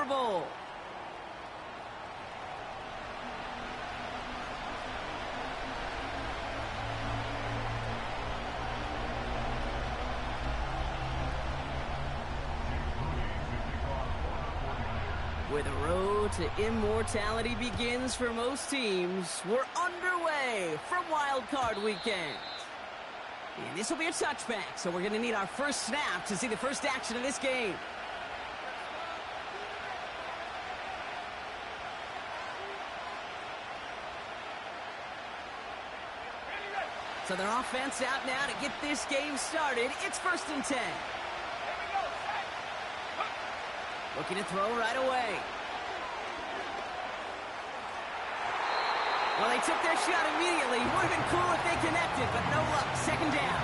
Bowl. Where the road to immortality begins for most teams, we're underway for Wildcard weekend. And this will be a touchback, so we're going to need our first snap to see the first action of this game. So their offense out now to get this game started. It's 1st and 10. Looking to throw right away. Well, they took their shot immediately. Would have been cool if they connected, but no luck. 2nd down.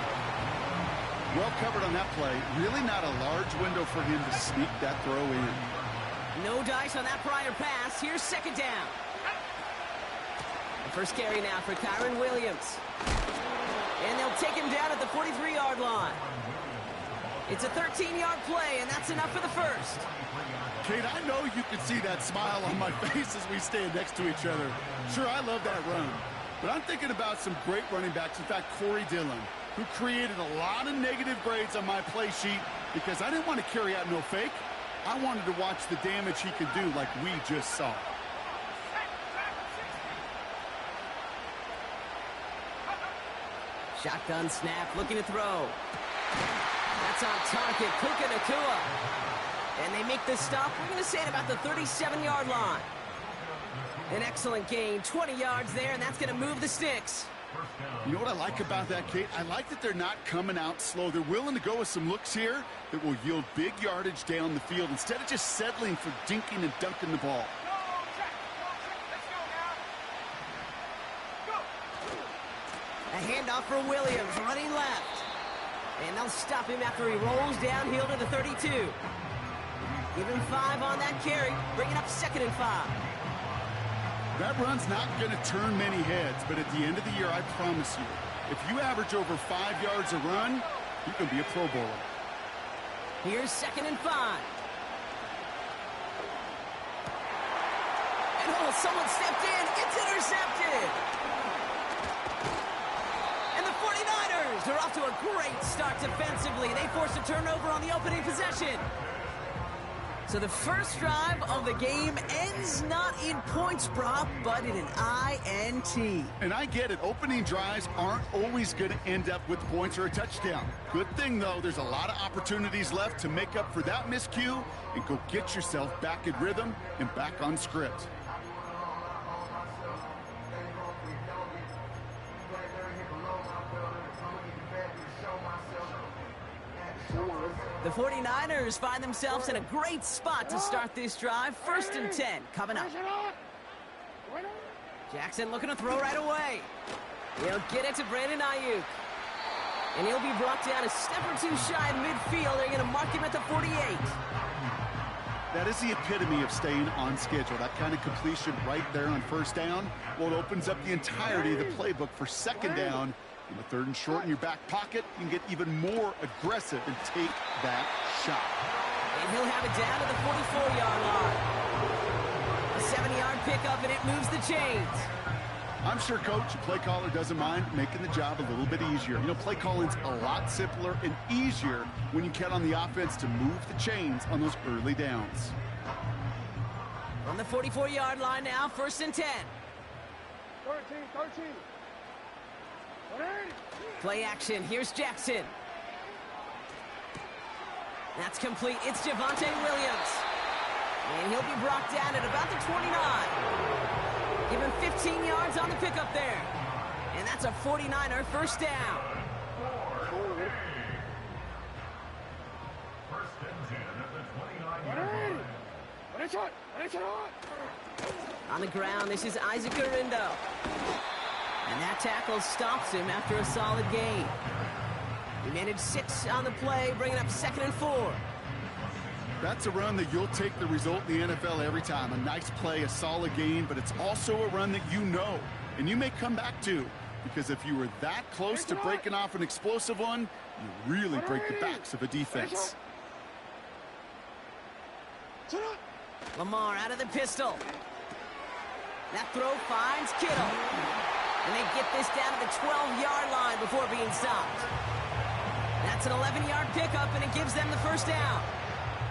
Well covered on that play. Really not a large window for him to sneak that throw in. No dice on that prior pass. Here's 2nd down. The first carry now for Kyron Williams. And they'll take him down at the 43-yard line. It's a 13-yard play, and that's enough for the first. Kate, I know you can see that smile on my face as we stand next to each other. Sure, I love that run. But I'm thinking about some great running backs. In fact, Corey Dillon, who created a lot of negative grades on my play sheet because I didn't want to carry out no fake. I wanted to watch the damage he could do like we just saw. Shotgun snap, looking to throw. That's on target, Puka Nacua. And they make the stop, we're going to say at about the 37-yard line. An excellent gain, 20 yards there, and that's going to move the sticks. You know what I like about that, Kate? I like that they're not coming out slow. They're willing to go with some looks here that will yield big yardage down the field instead of just settling for dinking and dunking the ball. A handoff for Williams, running left. And they'll stop him after he rolls downhill to the 32. Give him 5 on that carry, bringing up 2nd and 5. That run's not going to turn many heads, but at the end of the year, I promise you, if you average over 5 yards a run, you can be a Pro Bowler. Here's 2nd and 5. And oh, someone stepped in. It's intercepted. And the 49ers are off to a great start defensively. They forced a turnover on the opening possession. So the first drive of the game ends not in points, Brock, but in an INT. And I get it. Opening drives aren't always going to end up with points or a touchdown. Good thing, though, there's a lot of opportunities left to make up for that miscue and go get yourself back in rhythm and back on script. The 49ers find themselves in a great spot to start this drive. 1st and 10 coming up. Jackson looking to throw right away. He'll get it to Brandon Ayuk. And he'll be brought down a step or two shy of midfield. They're going to mark him at the 48. That is the epitome of staying on schedule. That kind of completion right there on 1st down. Well, it opens up the entirety of the playbook for 2nd down. In the 3rd and short in your back pocket, you can get even more aggressive and take that shot. And he'll have it down to the 44-yard line. A 7-yard pickup, and it moves the chains. I'm sure Coach, play caller, doesn't mind making the job a little bit easier. You know, play calling's a lot simpler and easier when you count on the offense to move the chains on those early downs. On the 44-yard line now, 1st and 10. 13. Play action. Here's Jackson. That's complete. It's Javonte Williams. And he'll be brought down at about the 29. Give him 15 yards on the pickup there. And that's a 49er 1st down. On the ground, this is Isaac Arindo. And that tackle stops him after a solid gain. He managed 6 on the play, bringing up 2nd and 4. That's a run that you'll take the result in the NFL every time. A nice play, a solid gain, but it's also a run that you know and you may come back to. Because if you were that close to breaking off an explosive one, you really break the backs of a defense. Lamar out of the pistol. That throw finds Kittle. And they get this down to the 12-yard line before being stopped. That's an 11-yard pickup, and it gives them the first down.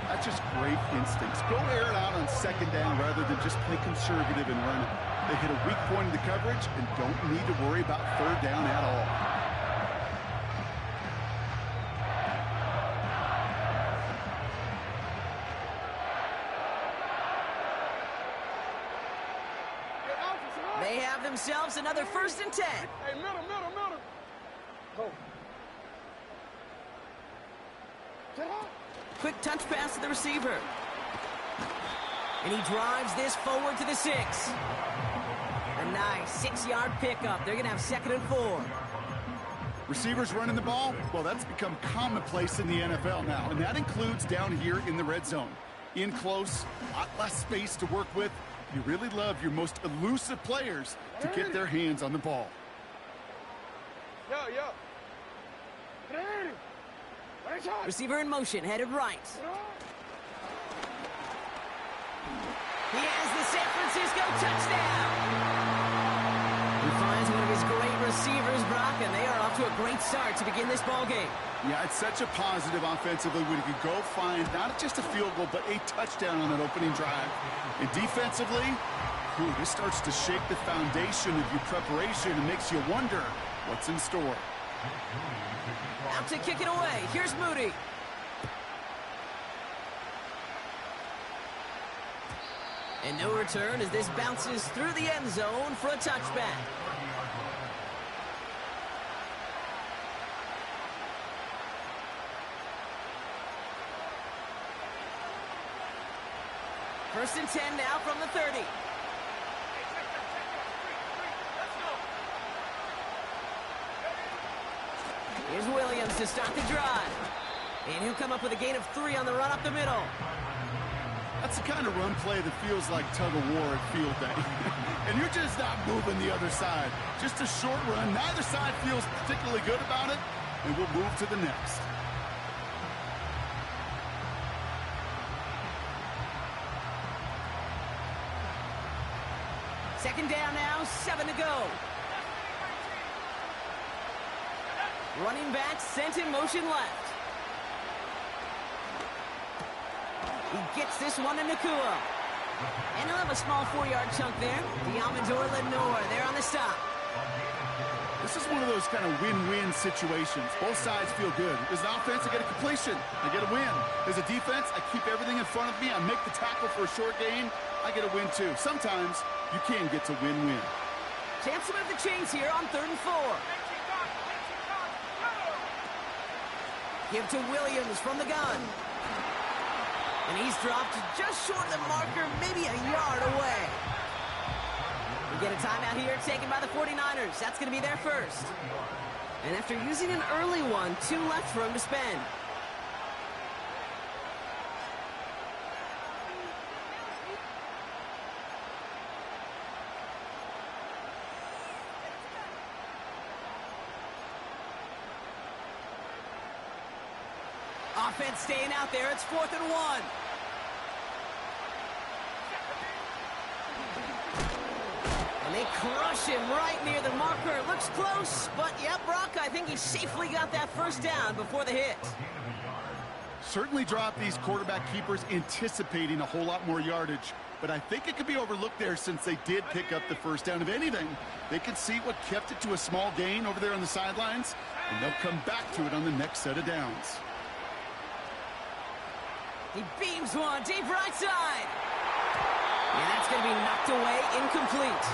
That's just great instincts. Go air it out on second down rather than just play conservative and run it. They hit a weak point in the coverage and don't need to worry about third down at all. They have themselves another 1st and 10. Hey, middle. Go. Get out. Quick touch pass to the receiver. And he drives this forward to the 6. A nice 6-yard pickup. They're going to have 2nd and 4. Receivers running the ball, well, that's become commonplace in the NFL now, and that includes down here in the red zone. In close, a lot less space to work with. You really love your most elusive players to get their hands on the ball. Yo. Receiver in motion, headed right. He has the San Francisco touchdown. He finds one of his great receivers, Brock, and they are off to a great start to begin this ball game. Yeah, it's such a positive offensively when you can go find not just a field goal, but a touchdown on that opening drive. And defensively, this starts to shake the foundation of your preparation and makes you wonder what's in store. Out to kick it away. Here's Moody. And no return as this bounces through the end zone for a touchback. First and 10 now from the 30. Here's Williams to start the drive. And he'll come up with a gain of 3 on the run up the middle. That's the kind of run play that feels like tug-of-war at field day. And you're just not moving the other side. Just a short run. Neither side feels particularly good about it. And we'll move to the next. Second down now, 7 to go. Running back sent in motion left. He gets this one to Nakua. And he'll have a small 4-yard chunk there. Diamondor Lenore there on the stop. This is one of those kind of win-win situations. Both sides feel good. As an offense, I get a completion. I get a win. As a defense, I keep everything in front of me. I make the tackle for a short gain. I get a win, too. Sometimes you can get to win-win. Chance to move the chains here on 3rd and 4. Give to Williams from the gun. And he's dropped just short of the marker, maybe a yard away. We get a timeout here taken by the 49ers. That's going to be their first. And after using an early one, 2 left for him to spend. Offense staying out there. It's 4th and 1. And they crush him right near the marker. It looks close, but yeah, Brock, I think he safely got that first down before the hit. Certainly dropped these quarterback keepers anticipating a whole lot more yardage, but I think it could be overlooked there since they did pick up the first down. If anything, they could see what kept it to a small gain over there on the sidelines, and they'll come back to it on the next set of downs. He beams one deep right side. And that's going to be knocked away, incomplete.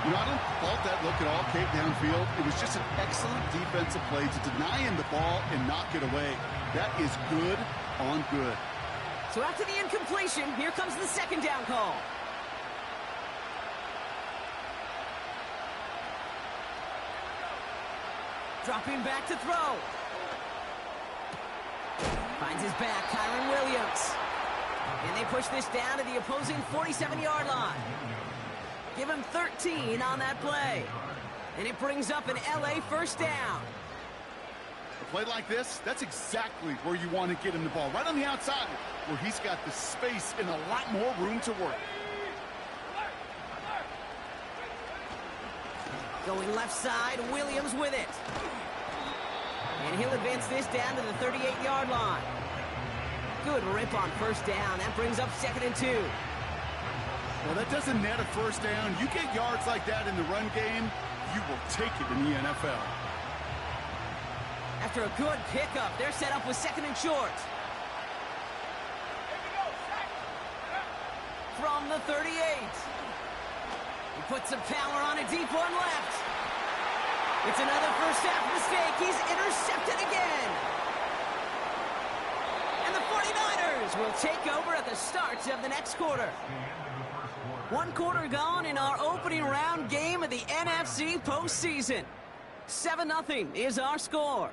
You know, I don't fault that look at all, Kate, downfield. It was just an excellent defensive play to deny him the ball and knock it away. That is good on good. So after the incompletion, here comes the second down call. Dropping back to throw. Finds his back, Kyron Williams. And they push this down to the opposing 47-yard line. Give him 13 on that play. And it brings up an LA first down. A play like this, that's exactly where you want to get him the ball. Right on the outside, where he's got the space and a lot more room to work. Going left side, Williams with it. And he'll advance this down to the 38-yard line. Good rip on first down. That brings up 2nd and 2. Well, that doesn't net a first down. You get yards like that in the run game, you will take it in the NFL. After a good pickup, they're set up with 2nd and short. From the 38. He puts some power on a deep one left. It's another first half mistake. He's intercepted again. And the 49ers will take over at the start of the next quarter. 1 quarter gone in our opening round game of the NFC postseason. 7-0 is our score.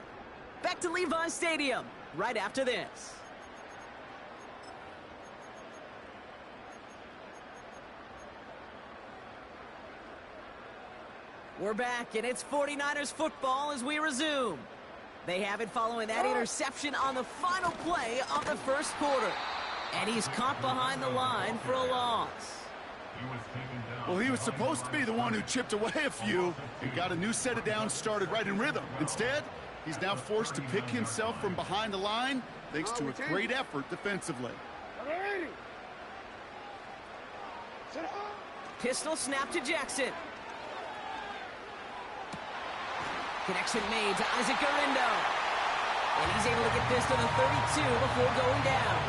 Back to Levi Stadium right after this. We're back, and it's 49ers football as we resume. They have it following that interception on the final play of the first quarter. And he's caught behind the line for a loss. Well, he was supposed to be the one who chipped away a few and got a new set of downs started right in rhythm. Instead, he's now forced to pick himself from behind the line thanks to a great effort defensively. Pistol snap to Jackson. Connection made to Isaac Garindo. And he's able to get this to the 32 before going down.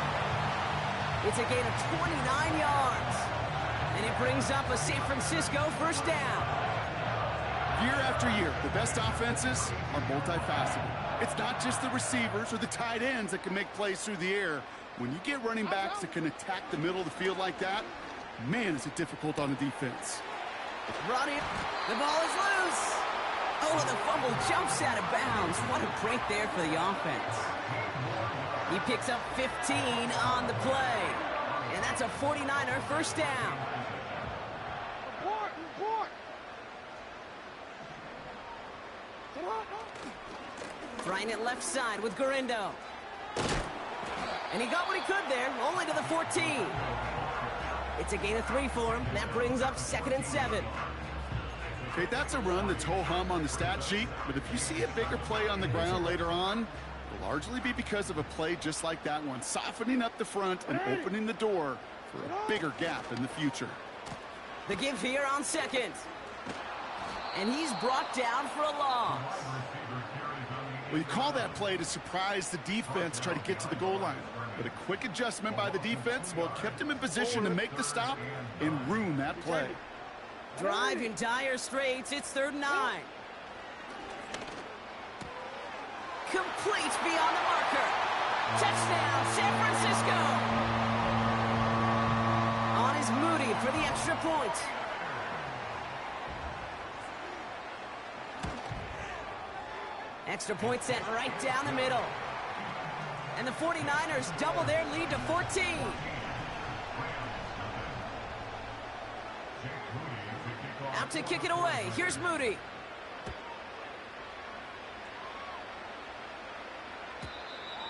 It's a gain of 29 yards. And it brings up a San Francisco first down. Year after year, the best offenses are multifaceted. It's not just the receivers or the tight ends that can make plays through the air. When you get running backs that can attack the middle of the field like that, man, is it difficult on the defense. Ronnie, the ball is loose. Oh, the fumble jumps out of bounds. What a break there for the offense. He picks up 15 on the play. And that's a 49er first down. Trying it left side with Garindo. And he got what he could there, only to the 14. It's a gain of 3 for him. That brings up 2nd and 7. Okay, that's a run that's ho-hum on the stat sheet, but if you see a bigger play on the ground later on, it'll largely be because of a play just like that one, softening up the front and opening the door for a bigger gap in the future. The give here on 2nd. And he's brought down for a loss. Well, you call that play to surprise the defense, try to get to the goal line. But a quick adjustment by the defense, well, kept him in position to make the stop and ruin that play. Drive in dire straits. It's 3rd and 9. Complete beyond the marker. Touchdown, San Francisco. On is Moody for the extra point. Extra point sent right down the middle. And the 49ers double their lead to 14. Out to kick it away. Here's Moody.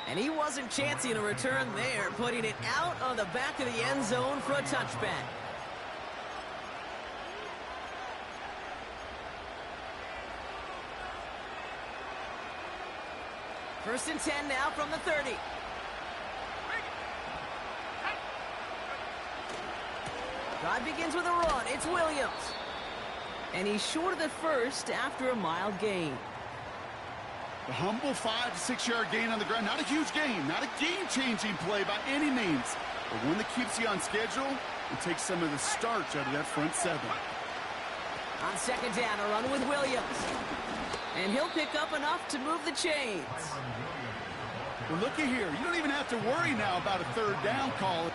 And he wasn't chancing a return there, putting it out of the back of the end zone for a touchback. First and 10 now from the 30. Drive begins with a run. It's Williams. And he's short of the first after a mild gain. A humble 5 to 6 yard gain on the ground. Not a huge gain, not a game-changing play by any means, but one that keeps you on schedule and takes some of the starch out of that front 7. On 2nd down, a run with Williams. And he'll pick up enough to move the chains. Well, looky here. You don't even have to worry now about a 3rd down call.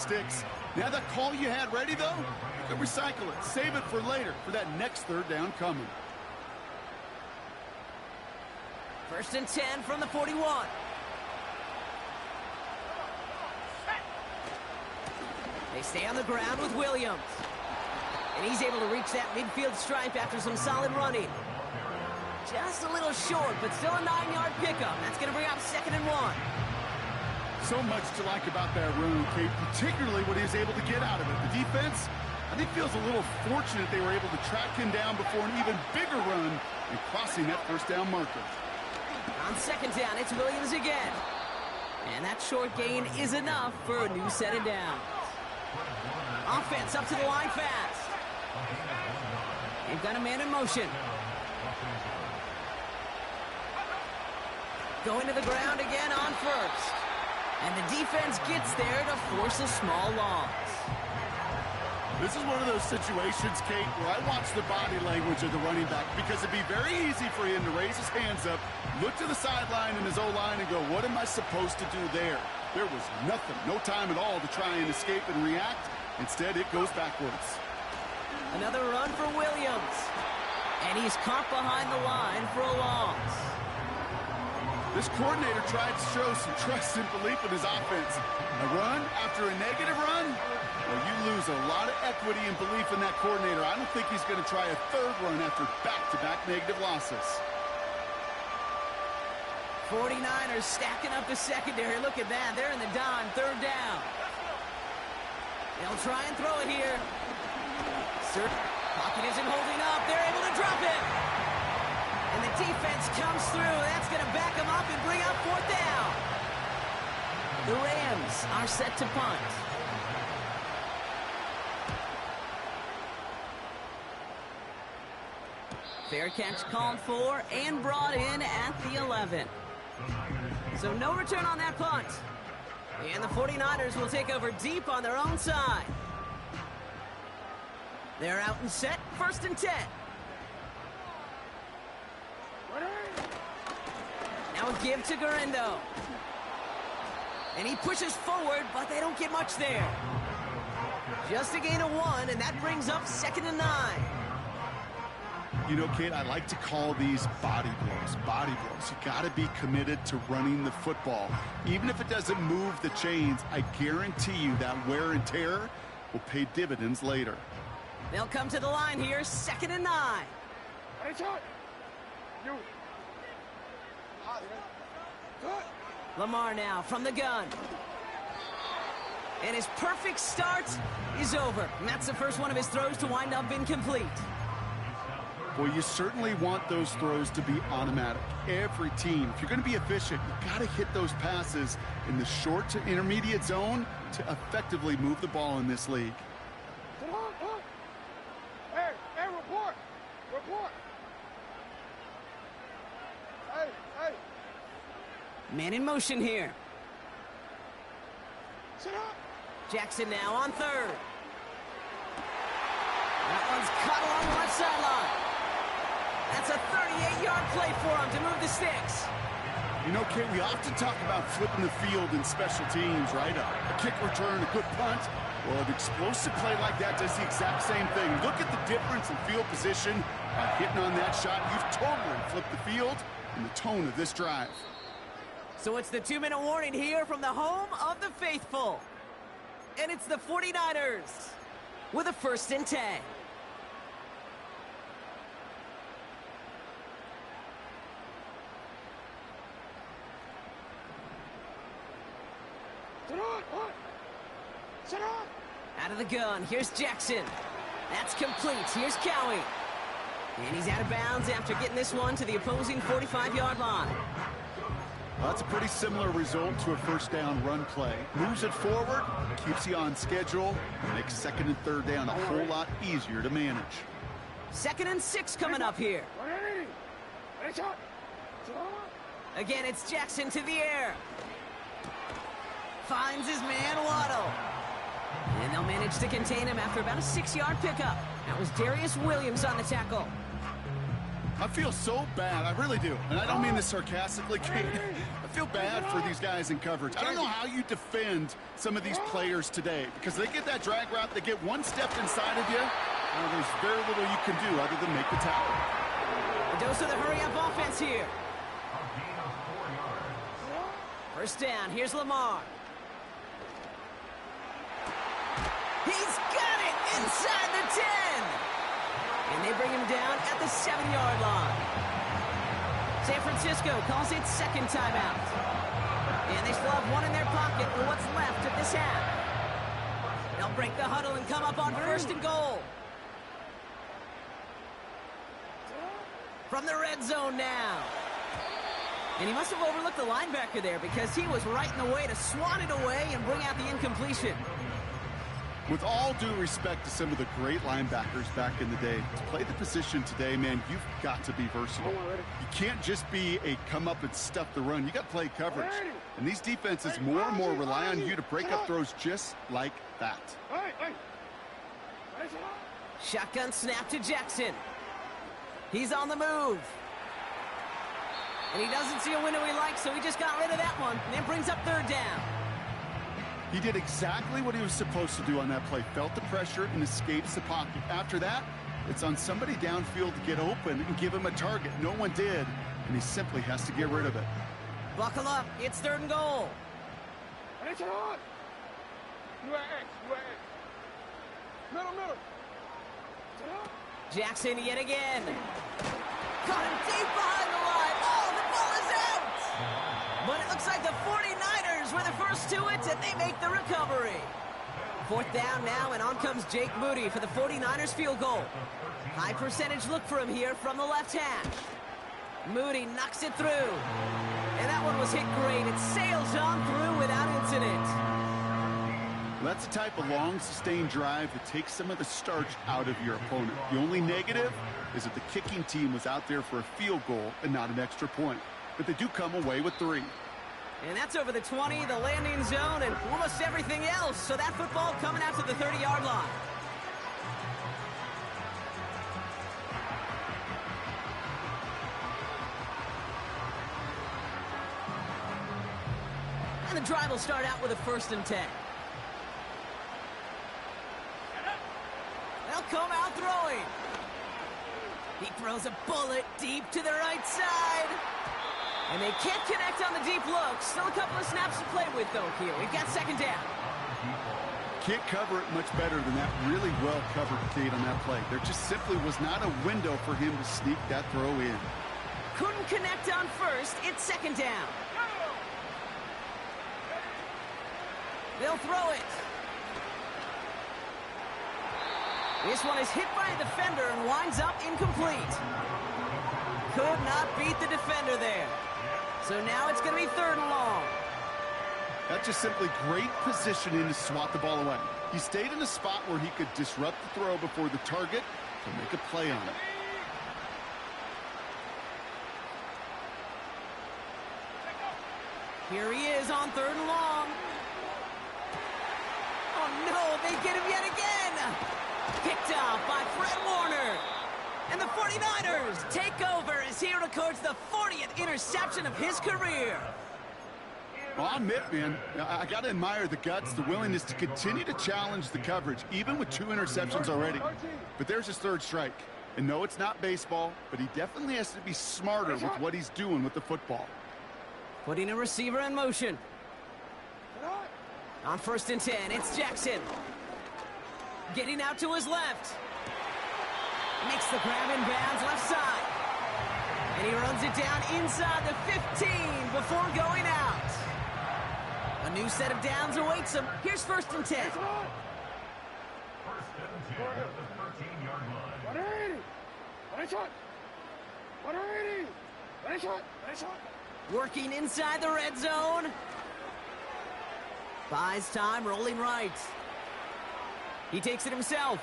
sticks. Now that call you had ready, though, you can recycle it. Save it for later for that next third down coming. 1st and 10 from the 41. They stay on the ground with Williams. And he's able to reach that midfield stripe after some solid running. Just a little short, but still a 9-yard pickup. That's going to bring up 2nd and 1. So much to like about that run, Kate, particularly what he was able to get out of it. The defense, I think, feels a little fortunate they were able to track him down before an even bigger run and crossing that 1st down marker. On 2nd down, it's Williams again. And that short gain is enough for a new set of downs. Offense up to the line fast. They've got a man in motion. Going to the ground again on 1st. And the defense gets there to force a small loss. This is one of those situations, Kate, where I watch the body language of the running back because it'd be very easy for him to raise his hands up, look to the sideline in his O-line and go, what am I supposed to do there? There was nothing, no time at all to try and escape and react. Instead, it goes backwards. Another run for Williams. And he's caught behind the line for a loss. This coordinator tried to show some trust and belief in his offense. A run after a negative run? Well, you lose a lot of equity and belief in that coordinator. I don't think he's going to try a 3rd run after back-to-back negative losses. 49ers stacking up the secondary. Look at that. They're in the dime. 3rd down. They'll try and throw it here. Pocket isn't holding up. They're able to drop it. And the defense comes through. That's going to back them up and bring up 4th down. The Rams are set to punt. Fair catch called for and brought in at the 11. So no return on that punt. And the 49ers will take over deep on their own side. They're out and set. 1st and 10. Now a give to Garindo. And he pushes forward, but they don't get much there. Just a gain of 1, and that brings up 2nd and 9. You know, Kate, I like to call these body blows. Body blows. You got to be committed to running the football. Even if it doesn't move the chains, I guarantee you that wear and tear will pay dividends later. They'll come to the line here, 2nd and 9. Lamar now from the gun. And his perfect start is over. And that's the first one of his throws to wind up incomplete. Well, you certainly want those throws to be automatic. Every team, if you're going to be efficient, you got to hit those passes in the short to intermediate zone to effectively move the ball in this league. Hey, report. Hey. Man in motion here. Sit up. Jackson now on 3rd. That one's cut along the left sideline. That's a 38-yard play for him to move the sticks. You know, Kate, we often talk about flipping the field in special teams, right? A kick return, a good punt. Well, an explosive play like that does the exact same thing. Look at the difference in field position. By hitting on that shot, you've totally flipped the field and the tone of this drive. So it's the 2-minute warning here from the home of the faithful. And it's the 49ers with a 1st and 10. Sit on. Out of the gun, here's Jackson. That's complete. Here's Cowie. And he's out of bounds after getting this one to the opposing 45-yard line. Well, that's a pretty similar result to a 1st down run play. Moves it forward, keeps you on schedule, makes 2nd and 3rd down a whole lot easier to manage. 2nd and 6 coming up here. Again, it's Jackson to the air. Finds his man, Waddle. And they'll manage to contain him after about a 6-yard pickup. That was Darius Williams on the tackle. I feel so bad, I really do. And I don't mean this sarcastically, Kate. I feel bad for these guys in coverage. I don't know how you defend some of these players today because they get that drag route, they get one step inside of you, there's very little you can do other than make the tackle. A dose of the hurry-up offense here. First down, here's Lamar. He's got it inside the 10. And they bring him down at the 7-yard line. San Francisco calls it second timeout. And they still have one in their pocket for what's left of this half. They'll break the huddle and come up on first and goal. From the red zone now. And he must have overlooked the linebacker there because he was right in the way to swat it away and bring out the incompletion. With all due respect to some of the great linebackers back in the day, to play the position today, man, you've got to be versatile. You can't just be a come up and stuff the run. You got to play coverage. And these defenses more and more rely on you to break up throws just like that. Shotgun snap to Jackson. He's on the move. And he doesn't see a window he likes, so he just got rid of that one. And it brings up third down. He did exactly what he was supposed to do on that play. Felt the pressure and escapes the pocket. After that, it's on somebody downfield to get open and give him a target. No one did, and he simply has to get rid of it. Buckle up. It's third and goal. Jackson yet again. Caught him deep behind the line. Oh, the ball is out! But it looks like the 49ers were the first to it, and they make the recovery. Fourth down now, and on comes Jake Moody for the 49ers field goal. High percentage look for him here from the left hash. Moody knocks it through. And that one was hit great. It sails on through without incident. That's the type of long, sustained drive that takes some of the starch out of your opponent. The only negative is that the kicking team was out there for a field goal and not an extra point. But they do come away with 3. And that's over the 20, the landing zone, and almost everything else. So that football coming out to the 30-yard line. And the drive will start out with a 1st and 10. They'll come out throwing. He throws a bullet deep to the right side. And they can't connect on the deep look. Still a couple of snaps to play with, though, here. We've got second down. Can't cover it much better than that. Really well covered, Kate, on that play. There just simply was not a window for him to sneak that throw in. Couldn't connect on first. It's second down. They'll throw it. This one is hit by a defender and winds up incomplete. Could not beat the defender there. So now it's going to be 3rd and long. That's just simply great positioning to swat the ball away. He stayed in a spot where he could disrupt the throw before the target to make a play on it. Here he is on 3rd and long. Oh no, they get him yet again. Picked off by Fred Warner. And the 49ers take over as he records the 40th interception of his career. Well, I'll admit, man, I got to admire the guts, the willingness to continue to challenge the coverage, even with 2 interceptions already. But there's his 3rd strike. And no, it's not baseball, but he definitely has to be smarter with what he's doing with the football. Putting a receiver in motion. On 1st and 10, it's Jackson. Getting out to his left. Makes the grab in bounds left side. And he runs it down inside the 15 before going out. A new set of downs awaits him. Here's 1st and 10. Working inside the red zone. Buys time, rolling right. He takes it himself.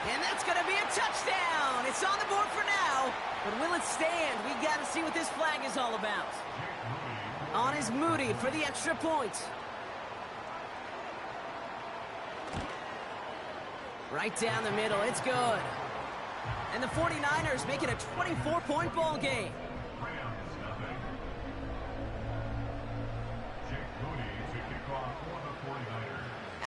And that's going to be a touchdown. It's on the board for now. But will it stand? We got to see what this flag is all about. On is Moody for the extra point. Right down the middle. It's good. And the 49ers make it a 24-point ball game.